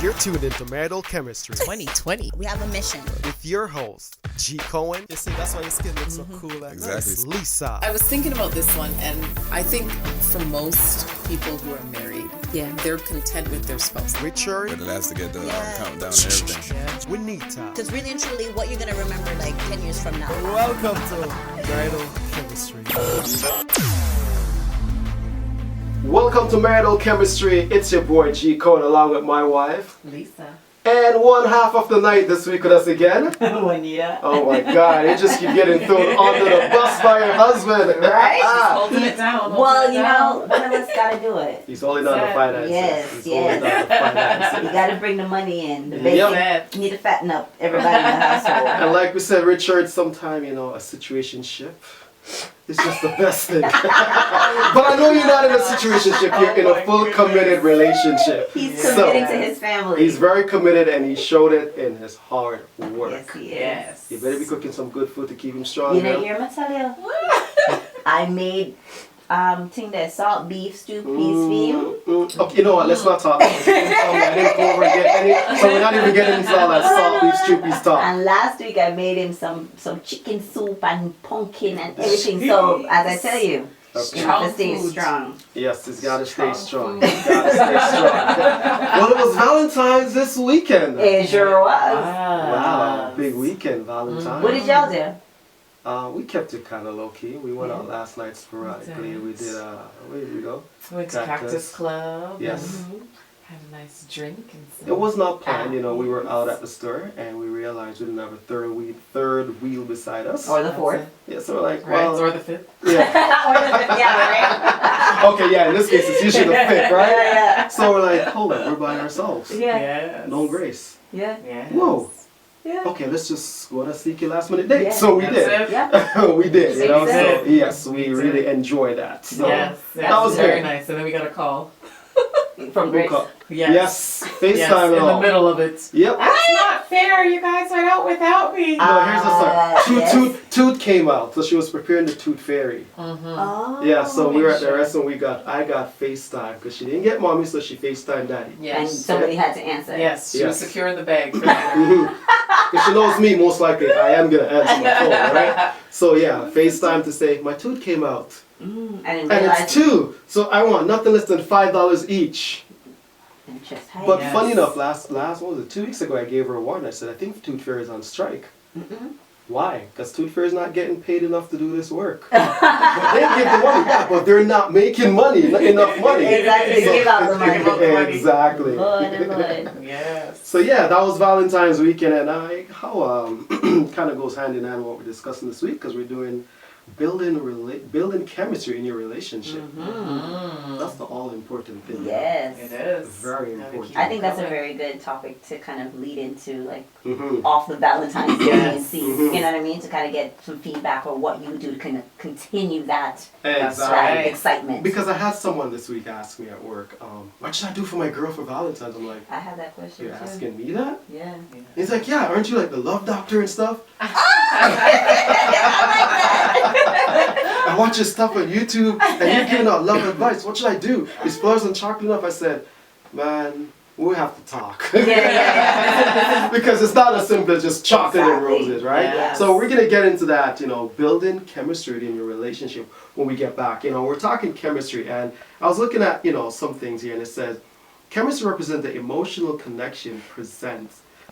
You're tuned into Marital Chemistry 2020. We have a mission. with your host, G. Cohen. You see, that's why your skin looks so cool like Exactly. Lisa. I was thinking about this one, and I think for most people who are married, they're content with their spouse. Richard. But it has to get the countdown and everything. Winita. Because really and truly, what you're going to remember like 10 years from now. Welcome to Marital Chemistry. Welcome to Marital Chemistry. It's your boy G. Cohen along with my wife. Lisa. And one half of the night this week with us again. Juanita. Oh my God, you just keep getting thrown under the bus by your husband. Right? Holding it down. Well, you know, one of us got to do it. He's holding on to finances. Yes, He's holding yes. on to finances. You got to bring the money in. The Yep. basic, you need to fatten up everybody in the household. And like we said, Richard, sometime, a situationship is just the best thing. But I know you're not in a situationship, you're in a full committed relationship. He's So, committing to his family. he's very committed and he showed it in his hard work. Yes, he is. Yes. You better be cooking some good food to keep him strong. You know, man. hear me tell you? I made thing that salt beef stew peas for Okay, you know what? Let's not talk about it. I didn't go over and get any, so we're not even getting into all that salt beef stupid stuff. And last week I made him some chicken soup and pumpkin and everything. So as I tell you, Okay. you have to stay strong. Yes, it's gotta stay strong. It's gotta stay strong. Well, it was Valentine's this weekend. It sure was. Wow, big weekend, Valentine's. What did y'all do? We kept it kind of low key. We went out last night sporadically. We did. Where did we go? Went to Cactus Club. Yes. And had a nice drink and stuff. It was not planned. We were out at the store and we realized we didn't have a third wheel beside us. Or the fourth? Yeah, so we're like, Right, well, or the fifth. yeah. Yeah, right? Okay, yeah. In this case, it's usually the fifth, right? Yeah, So we're like, hold on, we're by ourselves. yeah. Yes. No grace. Yeah. Yes. Whoa. Yeah. Okay, let's just go on a sneaky last minute date. Yeah. So we That's did. it. Yeah. We did, So Exactly. yes, we really enjoyed that. So Yes. that was very good. nice. And then we got a call. From Grace. Yes, FaceTime Yes, and in all. the middle of it. Yep. That's not fair. You guys went out without me. No, here's the story. yes. Toot came out, so she was preparing the Toot Fairy. Oh. Yeah, so we were at the sure. restaurant. I got FaceTime because she didn't get mommy, so she FaceTime daddy. And Yes. somebody had to answer. Yes, she was Yes. securing the bag. Because she knows me, most likely I am gonna answer my phone, right? So yeah, FaceTime to say my Toot came out, I didn't and realize. it's two, so I want nothing less than $5 each. Interest. But Yes. funny enough, last what was it? 2 weeks ago, I gave her a warning. I said, I think Toot Fairy is on strike. Why? Because Toot Fairy is not getting paid enough to do this work. But they give the money back, but they're not making money, not enough money. Exactly, So- give out the money. Give out the money. Exactly. Good. Yes. So yeah, that was Valentine's weekend, and how kind of goes hand in hand with what we're discussing this week, because we're doing building chemistry in your relationship. That's the all important thing. Yes. It is. Very Gotta important. keep I think that's a going. very good topic to kind of lead into, like, Mhm. off the Valentine's Day and see, Mhm. you know what I mean? To kind of get some feedback or what you do to kind of continue that, That's that right. excitement. Because I had someone this week ask me at work, what should I do for my girl for Valentine's? I'm like, I had that question you're too. asking me that? Yeah. He's like, yeah, aren't you like the love doctor and stuff? I watch your stuff on YouTube and you're giving out love advice. What should I do? Is flowers and chocolate enough? I said, man, we have to talk. Yeah. Because it's not as simple as just chocolate and Exactly. roses, right? Yes. So we're gonna get into that, building chemistry in your relationship when we get back. We're talking chemistry, and I was looking at, some things here, and it says, chemistry represents the emotional connection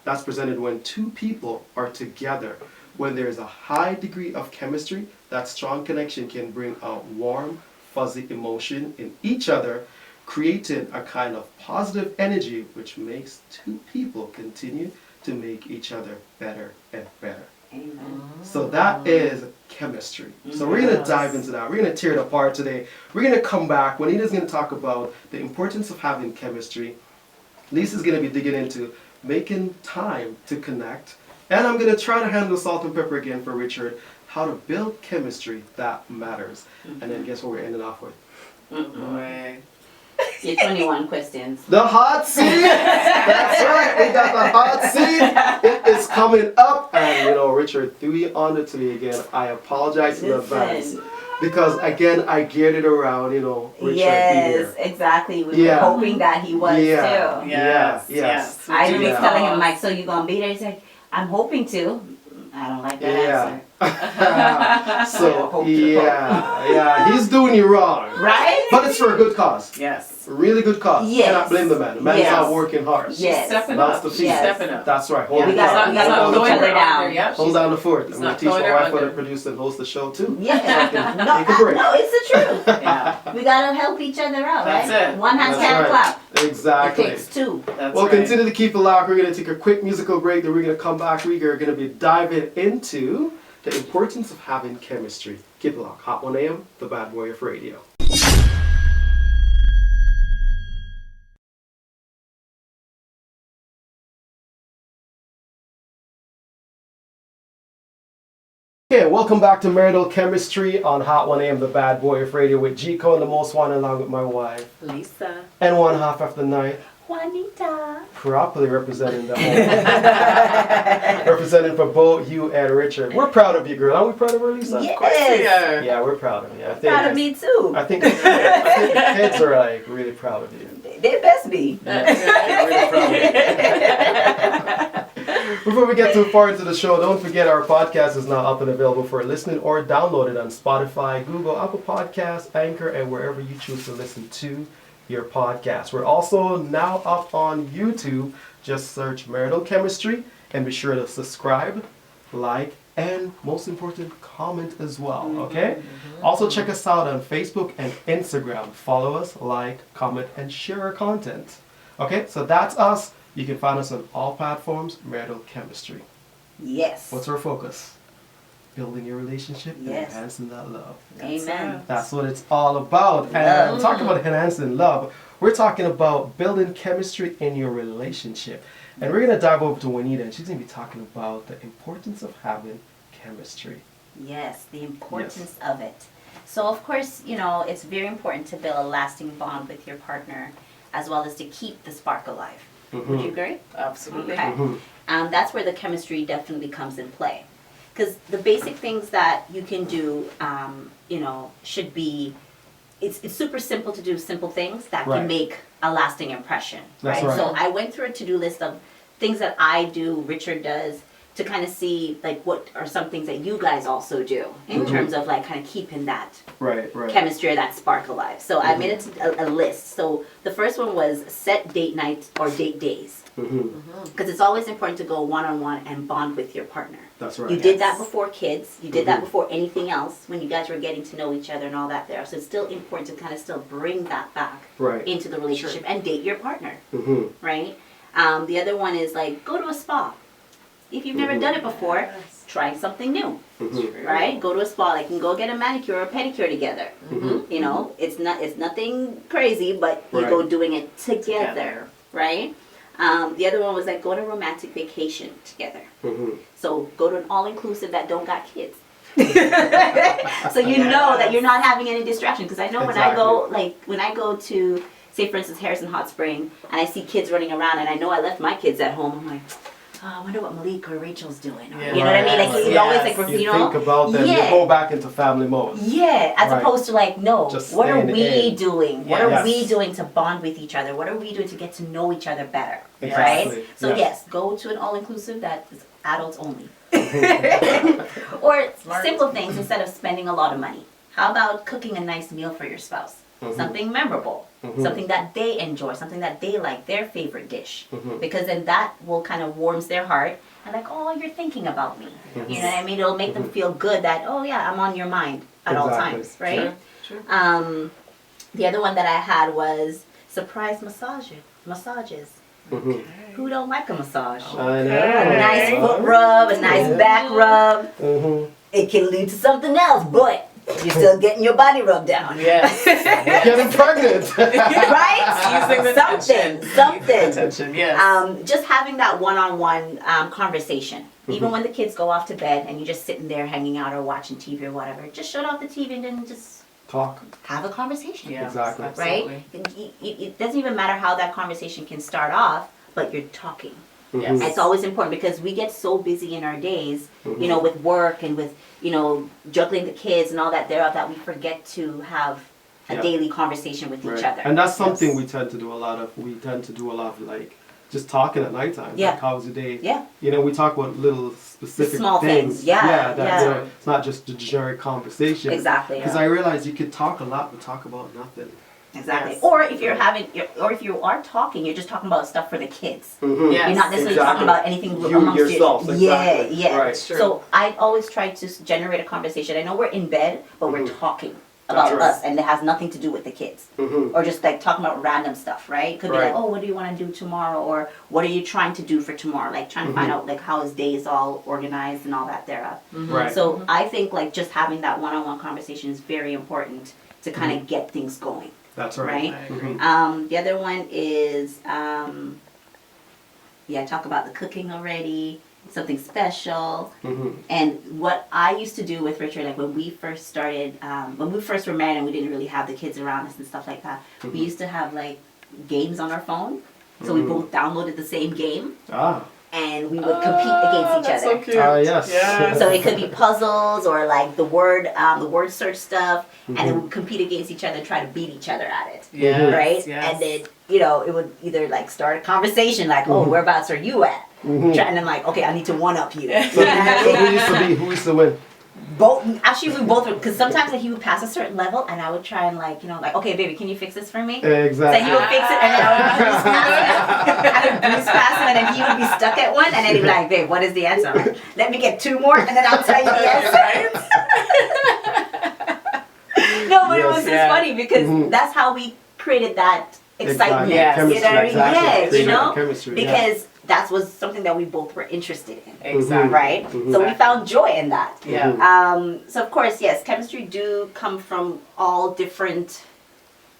that's presented when two people are together. When there is a high degree of chemistry, that strong connection can bring out warm, fuzzy emotion in each other, creating a kind of positive energy which makes two people continue to make each other better and better. Amen. So that is chemistry. So we're going to dive into that. We're going to tear it apart today. We're going to come back. Juanita's going to talk about the importance of having chemistry. Lisa's going to be digging into making time to connect. And I'm going to try to handle salt and pepper again for Richard, how to build chemistry that matters. And then guess what we're ending off with? Boy. Your 21 questions. The hot seat! That's right, we got the hot seat! It is coming up! And Richard, 3 on the 3 again. I apologize in advance. because again, I geared it around, Richard Yes, here. exactly. We Yeah. were hoping that he was Yeah. too. Yes. We I do was Yeah. telling him, Mike, so you gonna be there? He's like, I'm hoping to. I don't like that answer. So he's doing you wrong. Right? But it's for a good cause. Yes. Really good cause. Yes. Cannot blame the man. The man is Yes. out working hard. Yes. Stepping That's up. the She's feat. stepping up. That's right. Hold Yeah, it we down. gotta- we gotta hold each throwing other her down. out there. Yep, Hold she's- down the fort. she's I'm going not to teach my throwing her wife how to under. produce and host the show too. Yeah. Take a break. No, it's the truth. Yeah, We gotta help each other out, That's right? it. One hand That's can't right. clap. Exactly. It takes two. that's Well, right. continue to keep it locked. We're going to take a quick musical break. Then we're going to come back. We are going to be diving into the importance of having chemistry. Keep it locked. Hot 1 AM, the Bad Boy of Radio. Okay, welcome back to Marital Chemistry on Hot 1 AM, the Bad Boy of Radio with Gico and the most one, along with my wife. Lisa. And one half of the night, Juanita. properly representing the home. Representing for both you and Richard. We're proud of you, girl. Are we proud of her, Lisa? Yes. Yeah, we're proud of you. I think, Proud of me too. I think the kids are like really proud of you. They best be. Really proud of you. Before we get too far into the show, don't forget our podcast is now up and available for listening or downloaded on Spotify, Google, Apple Podcasts, Anchor, and wherever you choose to listen to your podcast. We're also now up on YouTube. Just search Marital Chemistry and be sure to subscribe, like, and most important, comment as well, okay? Also check us out on Facebook and Instagram. Follow us, like, comment, and share our content. Okay, so that's us. You can find us on all platforms, Marital Chemistry. Yes. What's our focus? Building your relationship and Yes. enhancing that love. Amen. That's what it's all about. And talking about enhancing love, we're talking about building chemistry in your relationship. And we're going to dive over to Juanita, and she's going to be talking about the importance of having chemistry. Yes, the importance of it. So, of course, it's very important to build a lasting bond with your partner, as well as to keep the spark alive. Would you agree? Absolutely. Okay. That's where the chemistry definitely comes in play. Because the basic things that you can do, should be, it's super simple to do simple things that Right. can make a lasting impression. That's right. So I went through a to-do list of things that I do, Richard does, to kind of see like what are some things that you guys also do in terms of like kind of keeping that Right. chemistry or that spark alive. So I made it a list. So the first one was set date nights or date days. Because it's always important to go one-on-one and bond with your partner. That's right. You did that before kids. You did that before anything else when you guys were getting to know each other and all that there. So it's still important to kind of still bring that back Right. into the relationship and date your partner, Mm-hmm. right? The other one is like go to a spa. If you've never done it before, try something new, right? Go to a spa. Like you can go get a manicure or a pedicure together. It's nothing crazy, but you go Right. doing it together, right? The other one was like go on a romantic vacation together. So go to an all-inclusive that don't got kids. So you know that you're not having any distraction. Because I know when I go to, say for instance, Harrison Hot Spring, and I see kids running around, and I know I left my kids at home, I'm like, oh, I wonder what Malik or Rachel's doing. Or, Yeah. you know what I mean? Like you always like You think about them, you go back into family mode. Yeah, as Right. opposed to like, no, Just what are staying we in. doing? What Yes. are we doing to bond with each other? What are we doing to get to know each other better? Exactly. Right? So Yes. yes, go to an all-inclusive that is adults only. Or simple things instead of spending a lot of money. How about cooking a nice meal for your spouse? Something memorable, something that they enjoy, something that they like, their favorite dish. Because then that will kind of warms their heart and like, oh, you're thinking about me. You know what I mean? It'll make them feel good that, oh yeah, I'm on your mind at all Exactly. times, right? Sure. The other one that I had was surprise massages. Who don't like a massage? I know. A nice foot rub, a nice back rub. It can lead to something else, but you're still getting your body rubbed down. Yes. Getting pregnant. Right? Using the tension. Something. Attention, yes. Just having that one-on-one conversation. Even when the kids go off to bed and you're just sitting there hanging out or watching TV or whatever, just shut off the TV and then just Talk. have a conversation. Yeah, Exactly. Right? absolutely. It doesn't even matter how that conversation can start off, but you're talking. Yes. It's always important because we get so busy in our days, you know, with work and with, you know, juggling the kids and all that thereof, that we forget to have a daily conversation with each other. And that's something we tend to do a lot of. We tend to do a lot of like just talking at nighttime. Yeah. Like, how's the day? Yeah. You know, we talk about little specific Small things. Yeah, that, yeah. You know, it's not just a generic conversation. Exactly. Because I realize you could talk a lot, but talk about nothing. Exactly. Yes. Or if you're having, or if you are talking, you're just talking about stuff for the kids. Mm-hmm. Yes. You're not necessarily talking about anything You amongst yourself, Yeah, exactly. yeah. Right. It's true. So I always try to generate a conversation. I know we're in bed, but we're talking about That's right. us, and it has nothing to do with the kids. Mm-hmm. Or just like talking about random stuff, right? Could be Right. like, oh, what do you want to do tomorrow? Or what are you trying to do for tomorrow? Like trying to find out like how his day is all organized and all that thereof. Right. So I think like just having that one-on-one conversation is very important to kind of get things going. That's right. Right? I agree. The other one is, talk about the cooking already, something special. Mm-hmm. And what I used to do with Richard, like when we first started, when we first were married and we didn't really have the kids around us and stuff like that, we used to have like games on our phone. So we both downloaded the same game Ah. and we would compete against each That's other. so cute. Yes. Yeah. So it could be puzzles or like the word search stuff, and then we would compete against each other, try to beat each other at it. Yes, Right? yes. And then, you know, it would either like start a conversation like, oh, whereabouts are you at? And I'm like, okay, I need to one up you. So who used to win? Both, actually, we both, because sometimes like, he would pass a certain level, and I would try and like, you know, like, okay, baby, can you fix this for me? Exactly. So he would fix it, and then I would breeze past him. I would breeze past him, and then he would be stuck at one, and then he'd be like, babe, what is the answer? I'm like, let me get two more, and then I'll tell you the answer. No, but it was just funny because that's how we created that excitement. Exactly. You know what I mean? Chemistry, Yes, you exactly. know? Chemistry, yeah. Because that was something that we both were interested in. Exactly. Right? So we found joy in that. Yeah. So of course, yes, chemistry do come from all different,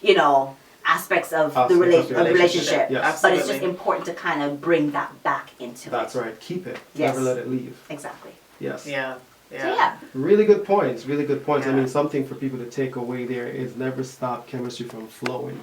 you know, aspects of the relationship. Yes. But it's just Absolutely. important to kind of bring that back into That's it. right. Keep it. Yes. Never let it leave. Exactly. Yes. Yeah. So yeah. Really good points. Really good points. I Yeah. mean, something for people to take away there is never stop chemistry from flowing.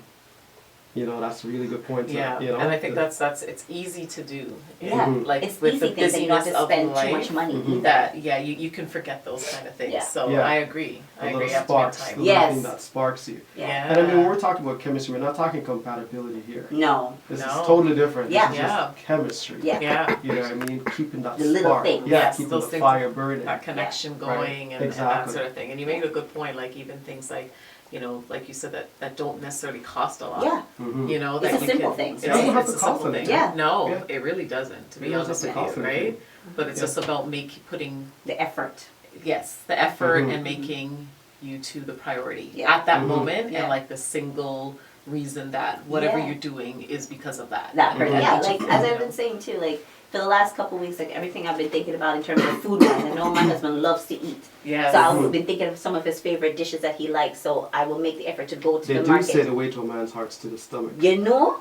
You know, that's a really good point. Yeah, You know, and I think that's it's easy to do. Yeah. Like It's with easy the things that you don't have busyness to of spend life, too much money either. that you can forget those kind of things. Yeah. So Yeah. I agree. I a agree. little You have to make sparks. time. The Yes. little thing that sparks you. Yeah. And I mean, when we're talking about chemistry, we're not talking compatibility here. No. This No. is totally different. Yeah. This is Yeah. just chemistry. Yeah. Yeah. You know what I mean? Keeping that The little spark. things. Yeah, Yes, keeping those the things fire burning. That connection Right. going and that Exactly. sort of thing. And you made a good point. Like even things like, you know, like you said, that don't necessarily cost a lot. Yeah. Mhm. You know, It's that a you simple can, thing. It's, It doesn't have it's to a cost simple thing. anything. Yeah. No, Yeah. it really doesn't. To It be doesn't honest have with to cost you, anything. right? But it's Yeah. just about putting The effort. the effort Mhm. and making you to the priority Yeah. at that Mhm. moment, Yeah. and like the single reason that whatever Yeah. you're doing is because of that. That And part. that Yeah, makes you like feel, as you I've know. been saying too, like for the last couple of weeks, like everything I've been thinking about in terms of food wise, I know my husband loves to eat. Yes. So I've been thinking of some of his favorite dishes that he likes, so I will make the effort to go to They the do say market. the way to a man's heart's to the stomach. You know?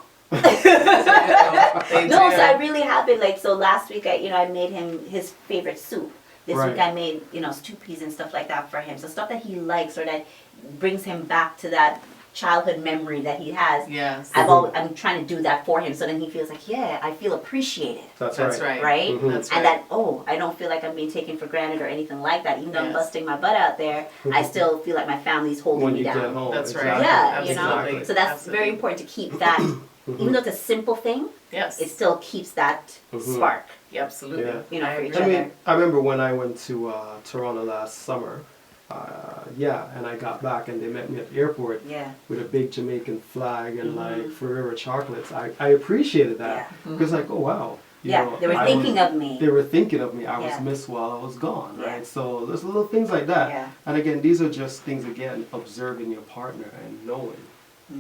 They No, do. so I really have been like, so last week I made him his favorite soup. This Right. week I made, stew peas and stuff like that for him. So stuff that he likes or that brings him back to that childhood memory that he has. Yes. I'm trying to do that for him so then he feels like, yeah, I feel appreciated. That's That's right. right. Right? Mhm. That's And right. that, I don't feel like I'm being taken for granted or anything like that. Even though I'm Yes. busting my butt out there, I still feel like my family's holding When me you get down. home. That's right. exactly. Yeah, you know? Absolutely. So that's Absolutely. very important to keep that, even though it's a simple thing, Yes. it still keeps that spark. Yeah, absolutely. Yeah. You know, I for each agree. I other. mean, I remember when I went to Toronto last summer. And I got back and they met me at the airport Yeah. with a big Jamaican flag and like Forever chocolates. I appreciated that because like, oh wow. You Yeah, know, they were I thinking was- of me. They were thinking of me. I Yeah. was missed while I was gone, Yeah. right? So there's little things like that. Yeah. And again, these are just things again, observing your partner and knowing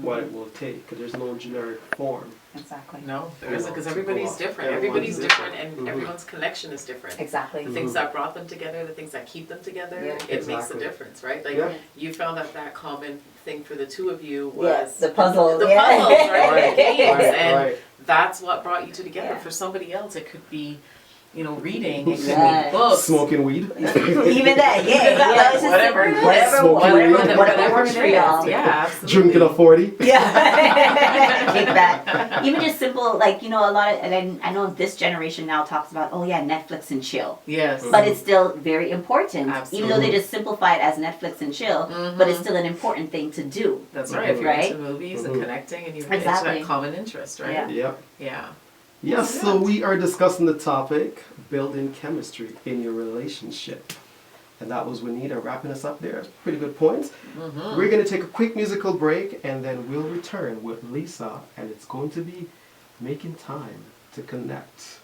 what it will take because there's no generic form. Exactly. No, there You isn't know, because to go everybody's off. different. Everyone's Everybody's different, different. and Mhm. everyone's connection is different. Exactly. The things that brought them together, the things that keep them together, Yeah. it makes a Exactly. difference, right? Like Yeah. you found that common thing for the two of you was Yes, the puzzles, the yeah. puzzles, right? Right, The games, right, and right. that's what brought you two together. Yeah. For somebody else, it could be, reading. It could Yes. be books. Smoking weed. Even that, yeah. That, You know, it's just whatever it is. whatever works for it is. y'all. Yeah, absolutely. Drinking a 40. Yeah. Kick back. Even just simple, like, a lot of, and I know this generation now talks about, oh yeah, Netflix and chill. Yes. But it's still very important. Absolutely. Even though they just simplify it as Netflix and chill, but it's still an important thing to do. That's right. If you're Right? into movies and connecting and you get Exactly. that common interest, right? Yeah. Yep. Yeah. Yes, so we are discussing the topic, building chemistry in your relationship. And that was Juanita wrapping us up there. Pretty good points. We're going to take a quick musical break and then we'll return with Lisa. And it's going to be making time to connect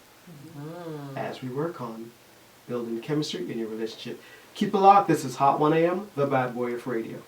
as we work on building chemistry in your relationship. Keep it locked. This is Hot 1 AM, the Bad Boy of Radio.